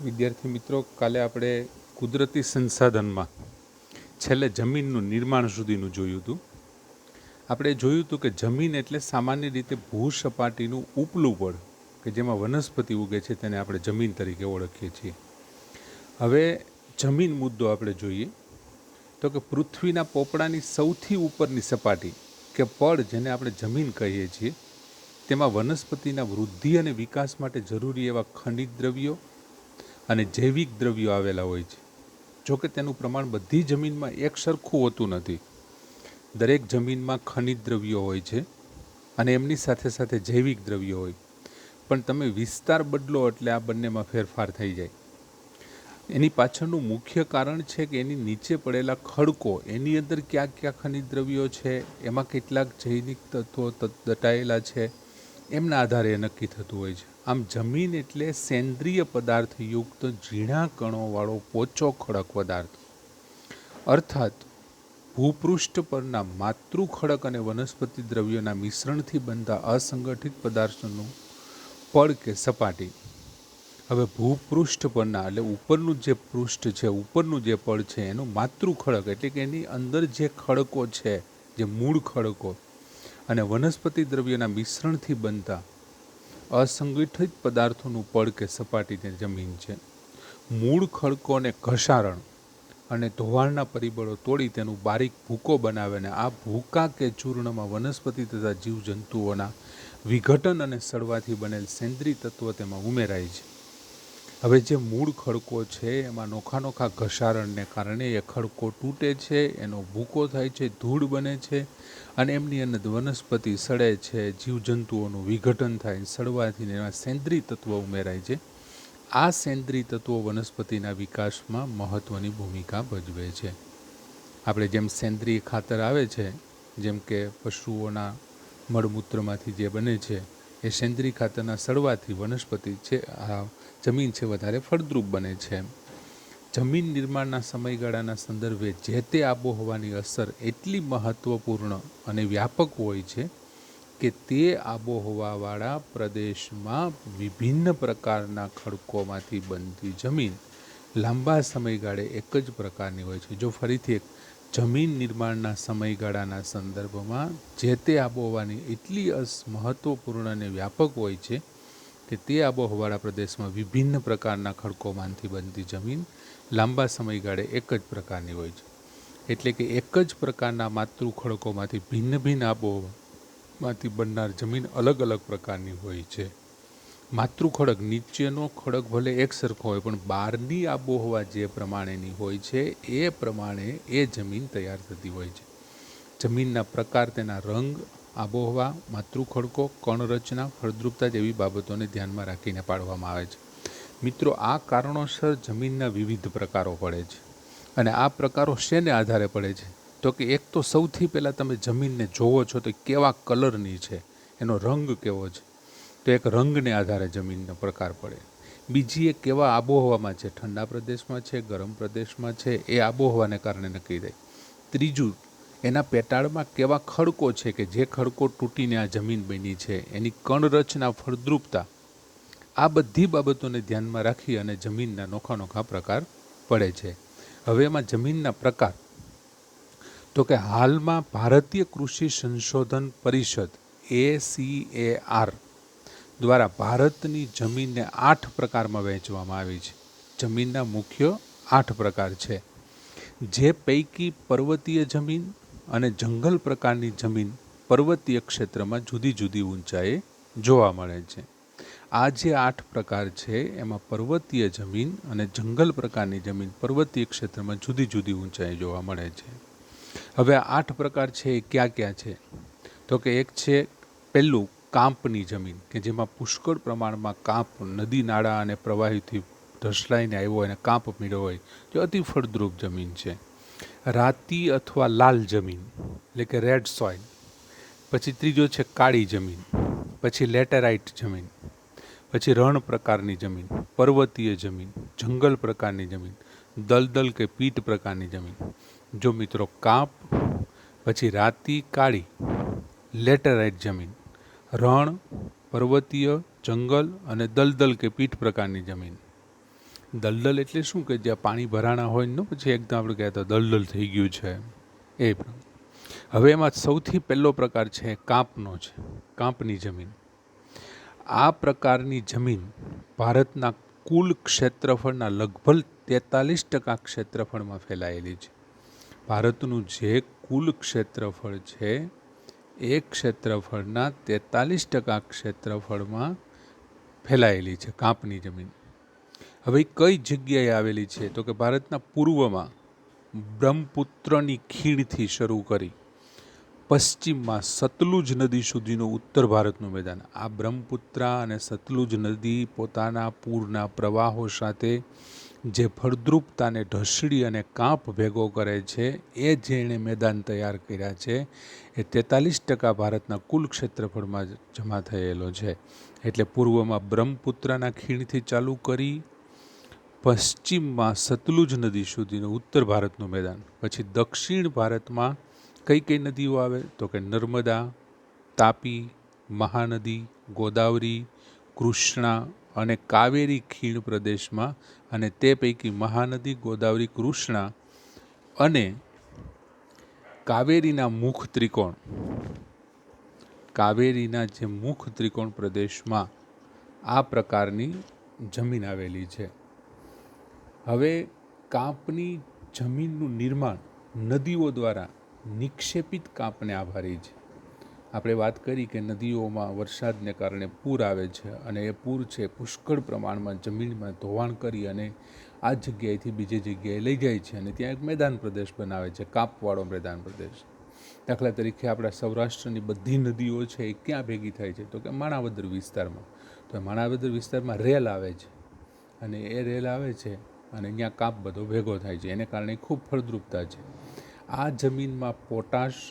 વિદ્યાર્થી મિત્રો, કાલે આપણે કુદરતી સંસાધનમાં છેલ્લે જમીનનું નિર્માણ સુધીનું જોયું હતું. આપણે જોયું હતું કે જમીન એટલે સામાન્ય રીતે ભૂસપાટીનું ઉપલું પડ કે જેમાં વનસ્પતિ ઉગે છે તેને આપણે જમીન તરીકે ઓળખીએ છીએ. હવે જમીન મુદ્દો આપણે જોઈએ તો કે પૃથ્વીના પોપડાની સૌથી ઉપરની સપાટી કે પડ જેને આપણે જમીન કહીએ છીએ તેમાં વનસ્પતિના વૃદ્ધિ અને વિકાસ માટે જરૂરી એવા ખનિજ દ્રવ્યો અને જૈવિક દ્રવ્યો આવેલા હોય છે. જોકે તેનું પ્રમાણ બધી જમીનમાં એક સરખું હોતું નથી. દરેક જમીનમાં ખનિજ દ્રવ્યો હોય છે અને એમની સાથે સાથે જૈવિક દ્રવ્યો હોય, પણ તમે વિસ્તાર બદલો એટલે આ બંનેમાં ફેરફાર થઈ જાય. એની પાછળનું મુખ્ય કારણ છે કે એની નીચે પડેલા ખડકો, એની અંદર ક્યાં ક્યાં ખનિજ દ્રવ્યો છે, એમાં કેટલાક જૈવિક તત્વો દટાયેલા છે, એમના આધારે એ નક્કી થતું હોય છે. આમ જમીન એટલે સેન્દ્રિય પદાર્થયુક્ત ઝીણા કણોવાળો પોચો ખડક પદાર્થ, અર્થાત ભૂપૃષ્ઠ પરના માતૃખડક અને વનસ્પતિ દ્રવ્યોના મિશ્રણથી બનતા અસંગઠિત પદાર્થોનું પડ કે સપાટી. હવે ભૂપૃષ્ઠ પરના એટલે ઉપરનું જે પૃષ્ઠ છે, ઉપરનું જે પડ છે એનું માતૃખડક એટલે કે એની અંદર જે ખડકો છે, જે મૂળ ખડકો અને વનસ્પતિ દ્રવ્યોના મિશ્રણથી બનતા અસંગઠિત પદાર્થોનું પડ કે સપાટી જમીન છે. મૂળ ખડકોને ઘસારણ અને ધોવાણના પરિબળો તોડી તેનું બારીક ભૂકો બનાવે ને આ ભૂકા કે ચૂર્ણમાં વનસ્પતિ તથા જીવજંતુઓના વિઘટન અને સડવાથી બનેલ સેન્દ્રિય તત્વો તેમાં ઉમેરાય છે. હવે જે મૂળ ખડકો છે એમાં નોખા નોખા ઘસારણને કારણે એ ખડકો તૂટે છે, એનો ભૂકો થાય છે, ધૂળ બને છે અને એમની અંદર વનસ્પતિ સડે છે, જીવજંતુઓનું વિઘટન થાય, સડવાથી એમાં સેન્દ્રિય તત્વો ઉમેરાય છે. આ સેન્દ્રિય તત્વો વનસ્પતિના વિકાસમાં મહત્ત્વની ભૂમિકા ભજવે છે. આપણે જેમ સેન્દ્રિય ખાતર આવે છે, જેમ કે પશુઓના મળમૂત્રમાંથી જે બને છે, એ સેન્દ્રિય ખાતરના સડવાથી વનસ્પતિ છે, આ જમીન છે વધારે ફળદ્રુપ બને છે. જમીન નિર્માણના સમયગાળાના સંદર્ભે જે તે આબોહવાની અસર એટલી મહત્ત્વપૂર્ણ અને વ્યાપક હોય છે કે તે આબોહવાવાળા પ્રદેશમાં વિભિન્ન પ્રકારના ખડકોમાંથી બનતી જમીન લાંબા સમયગાળે એક જ પ્રકારની હોય છે. જો ફરીથી એક જમીન નિર્માણના સમયગાળાના સંદર્ભમાં જે તે આબોહવાની એટલી મહત્ત્વપૂર્ણ અને વ્યાપક હોય છે કે તે આબોહવાળા પ્રદેશમાં વિભિન્ન પ્રકારના ખડકોમાંથી બનતી જમીન લાંબા સમયગાળે એક જ પ્રકારની હોય છે. એટલે કે એક જ પ્રકારના માતૃ ખડકોમાંથી ભિન્ન ભિન્ન આબોહવામાંથી બનનાર જમીન અલગ અલગ પ્રકારની હોય છે. માતૃ ખડક નીચેનો ખડક ભલે એક સરખો હોય, પણ બહારની આબોહવા જે પ્રમાણેની હોય છે એ પ્રમાણે એ જમીન તૈયાર થતી હોય છે. જમીનના પ્રકાર, તેના રંગ, આબોહવા, માતૃ ખડકો, કણરચના, ફળદ્રુપતા જેવી બાબતોને ધ્યાનમાં રાખીને પાડવામાં આવે છે. મિત્રો, આ કારણોસર જમીનના વિવિધ પ્રકારો પડે છે. અને આ પ્રકારો શેને આધારે પડે છે? તો કે એક તો સૌથી પહેલાં તમે જમીનને જોવો છો તો કેવા કલરની છે, એનો રંગ કેવો છે, તો એક રંગને આધારે જમીનનો પ્રકાર પડે. બીજી એક કેવા આબોહવામાં છે, ઠંડા પ્રદેશમાં છે, ગરમ પ્રદેશમાં છે, એ આબોહવાને કારણે નક્કી થાય. ત્રીજું, એના પેટાળમાં કેવા ખડકો છે કે જે ખડકો તૂટીને આ જમીન બની છે, એની કણરચના, ફળદ્રુપતા, આ બધી બાબતોને ધ્યાનમાં રાખી અને જમીનના નોખા નોખા પ્રકાર પડે છે. હવે એમાં જમીનના પ્રકાર તો કે હાલમાં ભારતીય કૃષિ સંશોધન પરિષદ ACAR દ્વારા ભારતની જમીનને 8 પ્રકારમાં વહેંચવામાં આવી છે. જમીનના મુખ્ય 8 પ્રકાર છે, જે પૈકી પર્વતીય જમીન અને જંગલ પ્રકારની જમીન પર્વતીય ક્ષેત્રમાં જુદી જુદી ઊંચાઈએ જોવા મળે છે. આ જે 8 પ્રકાર છે એમાં પર્વતીય જમીન અને જંગલ પ્રકારની જમીન પર્વતીય ક્ષેત્રમાં જુદી જુદી ઊંચાઈએ જોવા મળે છે. હવે આ 8 પ્રકાર છે એ ક્યાં ક્યાં છે? તો કે એક છે પહેલું કાંપની જમીન, કે જેમાં પુષ્કળ પ્રમાણમાં કાંપ, નદી નાળા અને પ્રવાહીથી ઢસડાઈને આવ્યો અને કાંપ મળ્યો હોય, જે અતિ ફળદ્રુપ જમીન છે. રાતી અથવા લાલ જમીન એટલે કે રેડ સોઇલ. પછી ત્રીજો છે કાળી જમીન. પછી લેટેરાઇટ જમીન. પછી રણ પ્રકારની જમીન, પર્વતીય જમીન, જંગલ પ્રકારની જમીન, દલદલ કે પીટ પ્રકારની જમીન. જો મિત્રો, કાંપ, પછી રાતી, કાળી, લેટેરાઇટ જમીન, રણ, પર્વતીય, જંગલ અને દલદલ કે પીઠ પ્રકારની જમીન. દલદલ એટલે શું કે જ્યાં પાણી ભરાણા હોય ને પછી એકદમ આપણે કહેતા દલદલ થઈ ગયું છે એ પ્રમાણે. હવે એમાં સૌથી પહેલો પ્રકાર છે કાંપનો છે, કાંપની જમીન. આ પ્રકારની જમીન ભારતના કુલ ક્ષેત્રફળના લગભગ 43% ક્ષેત્રફળમાં ફેલાયેલી છે. ભારતનું જે કુલ ક્ષેત્રફળ છે એ ક્ષેત્રફળના 43% ક્ષેત્રફળમાં ફેલાયેલી છે કાંપની જમીન. હવે કઈ જગ્યાએ આવેલી છે તો કે ભારતના પૂર્વમાં બ્રહ્મપુત્રની ખીણથી શરૂ કરી પશ્ચિમમાં સતલુજ નદી સુધીનું ઉત્તર ભારતનું મેદાન. આ બ્રહ્મપુત્ર અને સતલુજ નદી પોતાના પૂરના પ્રવાહો સાથે જે ફળદ્રુપતાને ઢસડી અને કાંપ ભેગો કરે છે એ જેણે મેદાન તૈયાર કર્યા છે એ 43% ભારતના કુલ ક્ષેત્રફળમાં જમા થયેલો છે. એટલે પૂર્વમાં બ્રહ્મપુત્રના ખીણથી ચાલુ કરી પશ્ચિમમાં સતલુજ નદી સુધીનું ઉત્તર ભારતનું મેદાન, પછી દક્ષિણ ભારતમાં કઈ કઈ નદીઓ આવે તો કે નર્મદા, તાપી, મહાનદી, ગોદાવરી, કૃષ્ણા અને કાવેરી ખીણ પ્રદેશમાં, અને તે પૈકી મહાનદી, ગોદાવરી, કૃષ્ણા અને કાવેરીના મુખ ત્રિકોણ, કાવેરીના જે મુખ ત્રિકોણ પ્રદેશમાં આ પ્રકારની જમીન આવેલી છે. હવે કાંપની જમીનનું નિર્માણ નદીઓ દ્વારા નિક્ષેપિત કાંપને આભારી છે. આપણે વાત કરી કે નદીઓમાં વરસાદને કારણે પૂર આવે છે અને એ પૂર છે પુષ્કળ પ્રમાણમાં જમીનમાં ધોવાણ કરી અને આ જગ્યાએથી બીજી જગ્યાએ લઈ જાય છે અને ત્યાં એક મેદાન પ્રદેશ બનાવે છે, કાંપવાળો મેદાન પ્રદેશ. દાખલા તરીકે આપણા સૌરાષ્ટ્રની બધી નદીઓ છે એ ક્યાં ભેગી થાય છે તો કે માણાવદર વિસ્તારમાં. તો માણાવદર વિસ્તારમાં રેલ આવે છે અને એ રેલ આવે છે અને અહીંયા કાંપ બધો ભેગો થાય છે, એને કારણે ખૂબ ફળદ્રુપતા છે. આ જમીનમાં પોટાશ,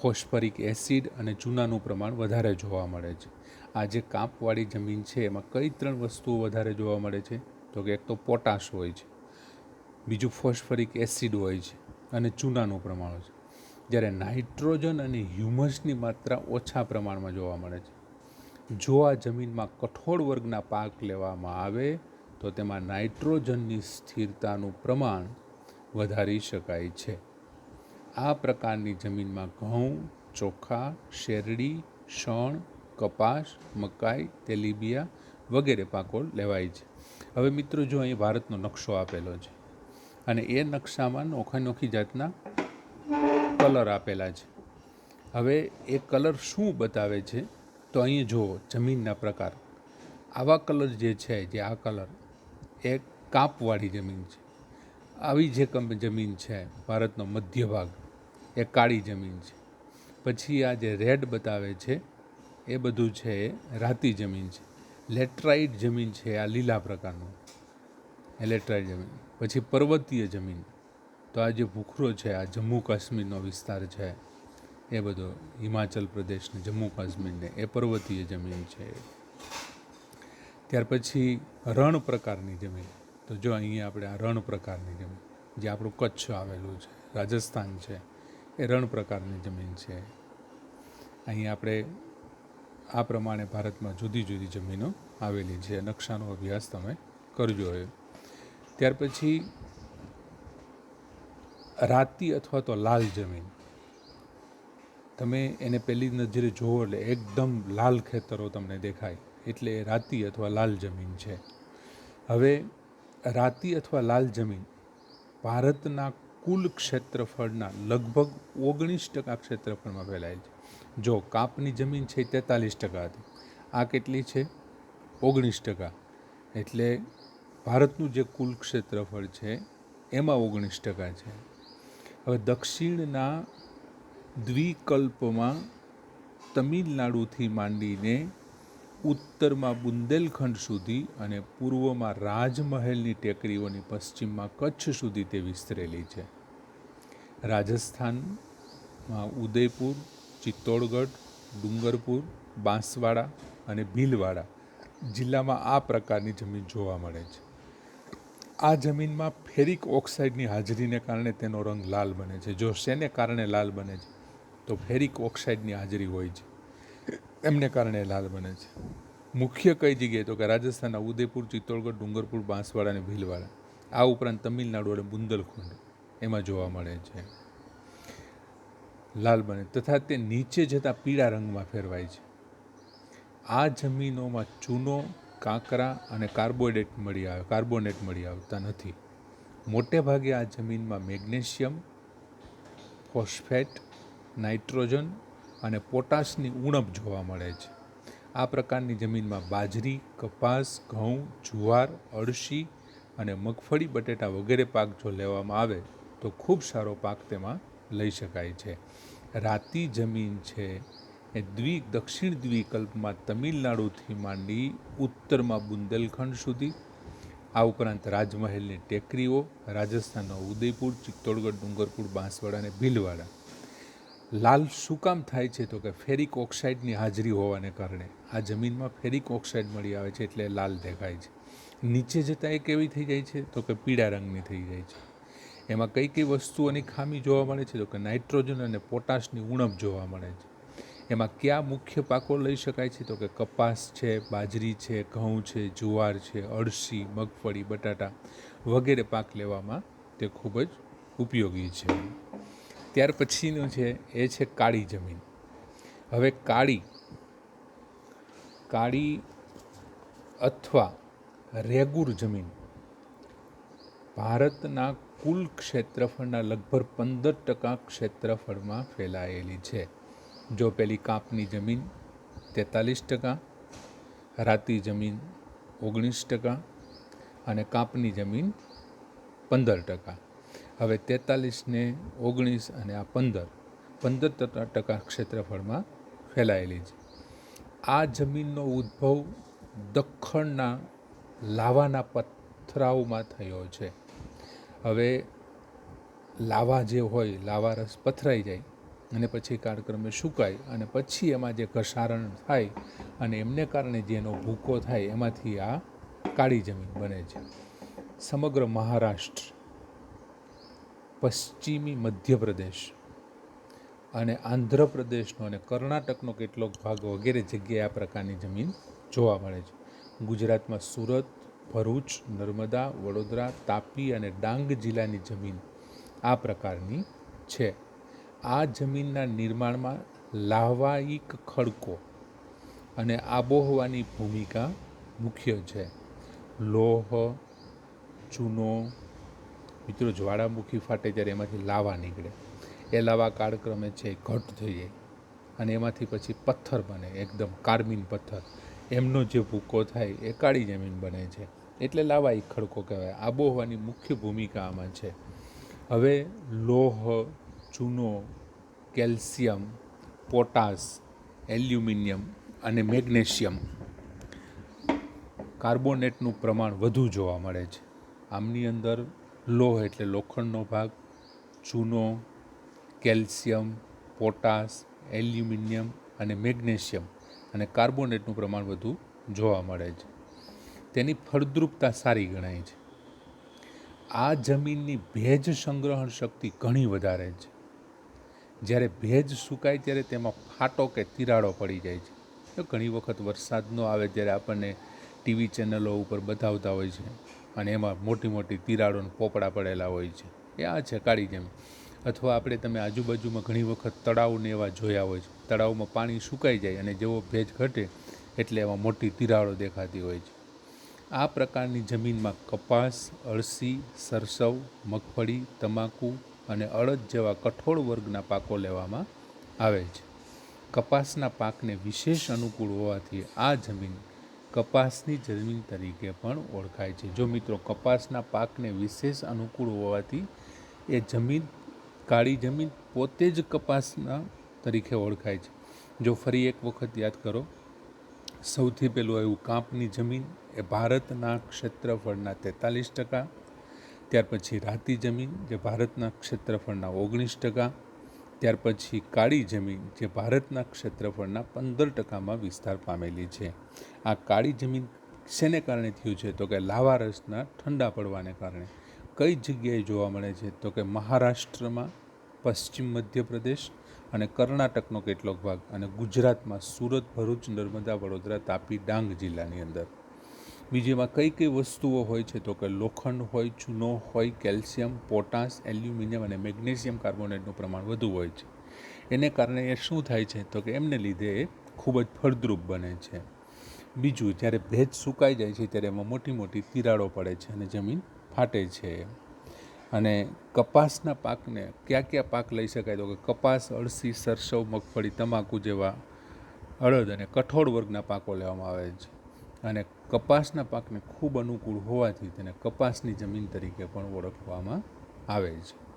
ફોસ્ફરિક એસિડ અને ચૂનાનું પ્રમાણ વધારે જોવા મળે છે. આ જે કાંપવાળી જમીન છે એમાં કઈ 3 વસ્તુઓ વધારે જોવા મળે છે તો કે એક તો પોટાશ હોય છે, બીજું ફોસ્ફરિક એસિડ હોય છે અને ચૂનાનું પ્રમાણ હોય છે. જ્યારે નાઇટ્રોજન અને હ્યુમસની માત્રા ઓછા પ્રમાણમાં જોવા મળે છે. જો આ જમીનમાં કઠોળ વર્ગના પાક લેવામાં આવે તો તેમાં નાઇટ્રોજનની સ્થિરતાનું પ્રમાણ વધારી શકાય છે. આ પ્રકારની જમીનમાં ઘઉં, ચોખા, શેરડી, શણ, કપાસ, મકાઈ, તેલીબિયા વગેરે પાકો લેવાય છે. હવે મિત્રો જો અહીં ભારતનો નકશો આપેલો છે અને એ નકશામાં નોખા નોખી જાતના કલર આપેલા છે. હવે એ કલર શું બતાવે છે તો અહીં જુઓ જમીનના પ્રકાર. આવા કલર જે છે, જે આ કલર એ કાંપવાળી જમીન છે. આવી જે જમીન છે ભારતનો મધ્ય ભાગ એ કાળી જમીન છે. પછી આ જે રેડ બતાવે છે એ બધું છે એ રાતી જમીન છે. લેટરાઇટ જમીન છે આ લીલા પ્રકારનું, એ લેટરાઇટ જમીન. પછી પર્વતીય જમીન, તો આ જે ભૂખરો છે આ જમ્મુ કાશ્મીરનો વિસ્તાર છે એ બધો, હિમાચલ પ્રદેશને જમ્મુ કાશ્મીરને એ પર્વતીય જમીન છે. ત્યાર પછી રણ પ્રકારની જમીન, તો જો અહીંયા આપણે આ રણ પ્રકારની જમીન, જે આપણું કચ્છ આવેલું છે, રાજસ્થાન છે, એ રણ પ્રકારની જમીન છે. અહીં આપણે આ પ્રમાણે ભારતમાં જુદી જુદી જમીનો આવેલી છે. નકશાનો અભ્યાસ તમે કરજો. ત્યાર પછી રાતી અથવા તો લાલ જમીન, તમે એને પહેલી નજરે જોવો એટલે એકદમ લાલ ખેતરો તમને દેખાય, એટલે એ રાતી અથવા લાલ જમીન છે. હવે રાતી અથવા લાલ જમીન ભારતના કુલ ક્ષેત્રફળના લગભગ 19% ક્ષેત્રફળમાં ફેલાયેલ છે. જો કાંપની જમીન છે 43% હતી, આ કેટલી છે 19%. એટલે ભારતનું જે કુલ ક્ષેત્રફળ છે એમાં 19% છે. હવે દક્ષિણના દ્વીપકલ્પમાં તમિલનાડુથી માંડીને ઉત્તરમાં બુંદેલખંડ સુધી અને પૂર્વમાં રાજમહેલની ટેકરીઓની પશ્ચિમમાં કચ્છ સુધી તે વિસ્તરેલી છે. રાજસ્થાનમાં ઉદયપુર, ચિત્તોડગઢ, ડુંગરપુર, બાંસવાડા અને ભીલવાડા જિલ્લામાં આ પ્રકારની જમીન જોવા મળે છે. આ જમીનમાં ફેરિક ઓક્સાઇડની હાજરીને કારણે તેનો રંગ લાલ બને છે. જો શેને કારણે લાલ બને છે તો ફેરિક ઓક્સાઇડની હાજરી હોય છે, એમને કારણે લાલ બને છે. મુખ્ય કઈ જગ્યાએ? તો કે રાજસ્થાનના ઉદયપુર, ચિત્તોડગઢ, ડુંગરપુર, બાંસવાડા અને ભીલવાડા. આ ઉપરાંત તમિલનાડુ અને બુંદેલખંડ એમાં જોવા મળે છે. લાલ બને તથા તે નીચે જતા પીળા રંગમાં ફેરવાય છે. આ જમીનોમાં ચૂનો, કાંકરા અને કાર્બોનેટ મળી આવતા નથી. મોટે ભાગે આ જમીનમાં મેગ્નેશિયમ, ફોસ્ફેટ, નાઇટ્રોજન અને પોટાશની ઉણપ જોવા મળે છે. આ પ્રકારની જમીનમાં બાજરી, કપાસ, ઘઉં, જુવાર, અળસી અને મગફળી, બટેટા વગેરે પાક જો લેવામાં આવે તો ખૂબ સારો પાક તેમાં લઈ શકાય છે. રાતી જમીન છે એ દક્ષિણ દ્વીપકલ્પમાં તમિલનાડુથી માંડી ઉત્તરમાં બુંદેલખંડ સુધી, આ ઉપરાંત રાજમહેલની ટેકરીઓ, રાજસ્થાનના ઉદયપુર, ચિત્તોડગઢ, ડુંગરપુર, બાંસવાડા અને ભીલવાડા. લાલ શું કામ થાય છે? તો કે ફેરિક ઓક્સાઇડની હાજરી હોવાને કારણે આ જમીનમાં ફેરિક ઓક્સાઇડ મળી આવે છે એટલે લાલ દેખાય છે. નીચે જતાં એ કેવી થઈ જાય છે? તો કે પીળા રંગની થઈ જાય છે. એમાં કઈ કઈ વસ્તુઓની ખામી જોવા મળે છે? તો કે નાઇટ્રોજન અને પોટાશની ઉણપ જોવા મળે છે. એમાં કયા મુખ્ય પાકો લઈ શકાય છે? તો કે કપાસ છે, બાજરી છે, ઘઉં છે, જુવાર છે, અળસી, મગફળી, બટાટા વગેરે પાક લેવામાં તે ખૂબ જ ઉપયોગી છે. ત્યાર પછીનું છે એ છે કાળી જમીન. હવે કાળી અથવા રેગુર જમીન ભારતના કુલ ક્ષેત્રફળના લગભગ 15% ક્ષેત્રફળમાં ફેલાયેલી છે. જો પેલી કાપની જમીન 43%, રાતી જમીન 19% અને કાપની જમીન 15%. હવે 43 ને 19 અને આ 15% ક્ષેત્રફળમાં ફેલાયેલી છે. આ જમીનનો ઉદ્ભવ દખ્ખણના લાવાના પથરાઓમાં થયો છે. હવે લાવા જે હોય, લાવા રસ પથરાઈ જાય અને પછી કાળક્રમે સુકાય અને પછી એમાં જે ઘસારણ થાય અને એમને કારણે જેનો ભૂકો થાય એમાંથી આ કાળી જમીન બને છે. સમગ્ર મહારાષ્ટ્ર, પશ્ચિમી મધ્યપ્રદેશ અને આંધ્રપ્રદેશનો અને કર્ણાટકનો કેટલોક ભાગ વગેરે જગ્યાએ આ પ્રકારની જમીન જોવા મળે છે. ગુજરાતમાં સુરત, ભરૂચ, નર્મદા, વડોદરા, તાપી અને ડાંગ જિલ્લાની જમીન આ પ્રકારની છે. આ જમીનના નિર્માણમાં લાવાયિક ખડકો અને આબોહવાની ભૂમિકા મુખ્ય છે. લોહ, ચૂનો, મિત્રો જ્વાળામુખી ફાટે ત્યારે એમાંથી લાવા નીકળે, એ લાવા કાળક્રમે છે ઘટ થઈ જાય અને એમાંથી પછી પથ્થર બને, એકદમ કાર્બન પથ્થર. એમનો જે ભૂકો થાય એ કાળી જમીન બને છે એટલે લાવાયિક ખડકો કહેવાય. આબોહવાની મુખ્ય ભૂમિકા આમાં છે. હવે લોહ, ચૂનો, કેલ્શિયમ, પોટાશ, એલ્યુમિનિયમ અને મેગ્નેશિયમ કાર્બોનેટનું પ્રમાણ વધુ જોવા મળે છે. આમની અંદર લોહ એટલે લોખંડનો ભાગ, ચૂનો, કેલ્શિયમ, પોટાશ, એલ્યુમિનિયમ અને મેગ્નેશિયમ અને કાર્બોનેટનું પ્રમાણ વધુ જોવા મળે છે. તેની ફળદ્રુપતા સારી ગણાય છે. આ જમીનની ભેજ સંગ્રહણ શક્તિ ઘણી વધારે છે. જ્યારે ભેજ સુકાય ત્યારે તેમાં ફાટો કે તિરાડો પડી જાય છે. તો ઘણી વખત વરસાદ ન આવે ત્યારે આપણને ટીવી ચેનલો ઉપર બતાવતા હોય છે અને એમાં મોટી મોટી તિરાડો અને પોપડા પડેલા હોય છે. એ આ છે કાળી જમીન. અથવા આપણે તમે આજુબાજુમાં ઘણી વખત તળાવને એવા જોયા હોય છે. તળાવમાં પાણી સુકાઈ જાય અને જેવો ભેજ ઘટે એટલે એમાં મોટી તિરાડો દેખાતી હોય છે. આ પ્રકારની જમીનમાં કપાસ, અળસી, સરસવ, મગફળી, તમાકુ અને અડદ જેવા કઠોળ વર્ગના પાકો લેવામાં આવે છે. કપાસના પાકને વિશેષ અનુકૂળ હોવાથી આ જમીન કપાસની જમીન તરીકે પણ ઓળખાય છે. જો મિત્રો કપાસના પાકને વિશેષ અનુકૂળ હોવાથી એ જમીન, કાળી જમીન પોતે જ કપાસના તરીકે ઓળખાય છે. જો ફરી એક વખત યાદ કરો, સૌથી પહેલું આવ્યું કાપની જમીન, એ ભારતના ક્ષેત્રફળના 43%. ત્યાર પછી રાતી જમીન જે ભારતના ક્ષેત્રફળના 19%. ત્યાર પછી કાળી જમીન જે ભારતના ક્ષેત્રફળના 15%માં વિસ્તાર પામેલી છે. આ કાળી જમીન શેને કારણે થયું છે? તો કે લાવા રસના ઠંડા પડવાને કારણે. કઈ જગ્યાએ જોવા મળે છે? તો કે મહારાષ્ટ્રમાં, પશ્ચિમ મધ્યપ્રદેશ અને કર્ણાટકનો કેટલોક ભાગ અને ગુજરાતમાં સુરત, ભરૂચ, નર્મદા, વડોદરા, તાપી, ડાંગ જિલ્લાની અંદર. બીજીમાં કઈ કઈ વસ્તુઓ હોય છે તો કે લોખંડ હોય, ચૂનો હોય, કેલ્શિયમ, પોટાશ, એલ્યુમિનિયમ અને મેગ્નેશિયમ કાર્બોનેટનું પ્રમાણ વધુ હોય છે. એને કારણે એ શું થાય છે તો કે એમને લીધે એ ખૂબ જ ફળદ્રુપ બને છે. બીજું, જ્યારે ભેજ સુકાઈ જાય છે ત્યારે એમાં મોટી મોટી તિરાડો પડે છે અને જમીન ફાટે છે. અને કપાસના પાકને કયા પાક લઈ શકાય તો કે કપાસ, અળસી, સરસવ, મગફળી, તમાકુ જેવા અડદ અને કઠોળ વર્ગના પાકો લેવામાં આવે છે. અને કપાસના પાકને ખૂબ અનુકૂળ હોવાથી તેને કપાસની જમીન તરીકે પણ ઓળખવામાં આવે છે.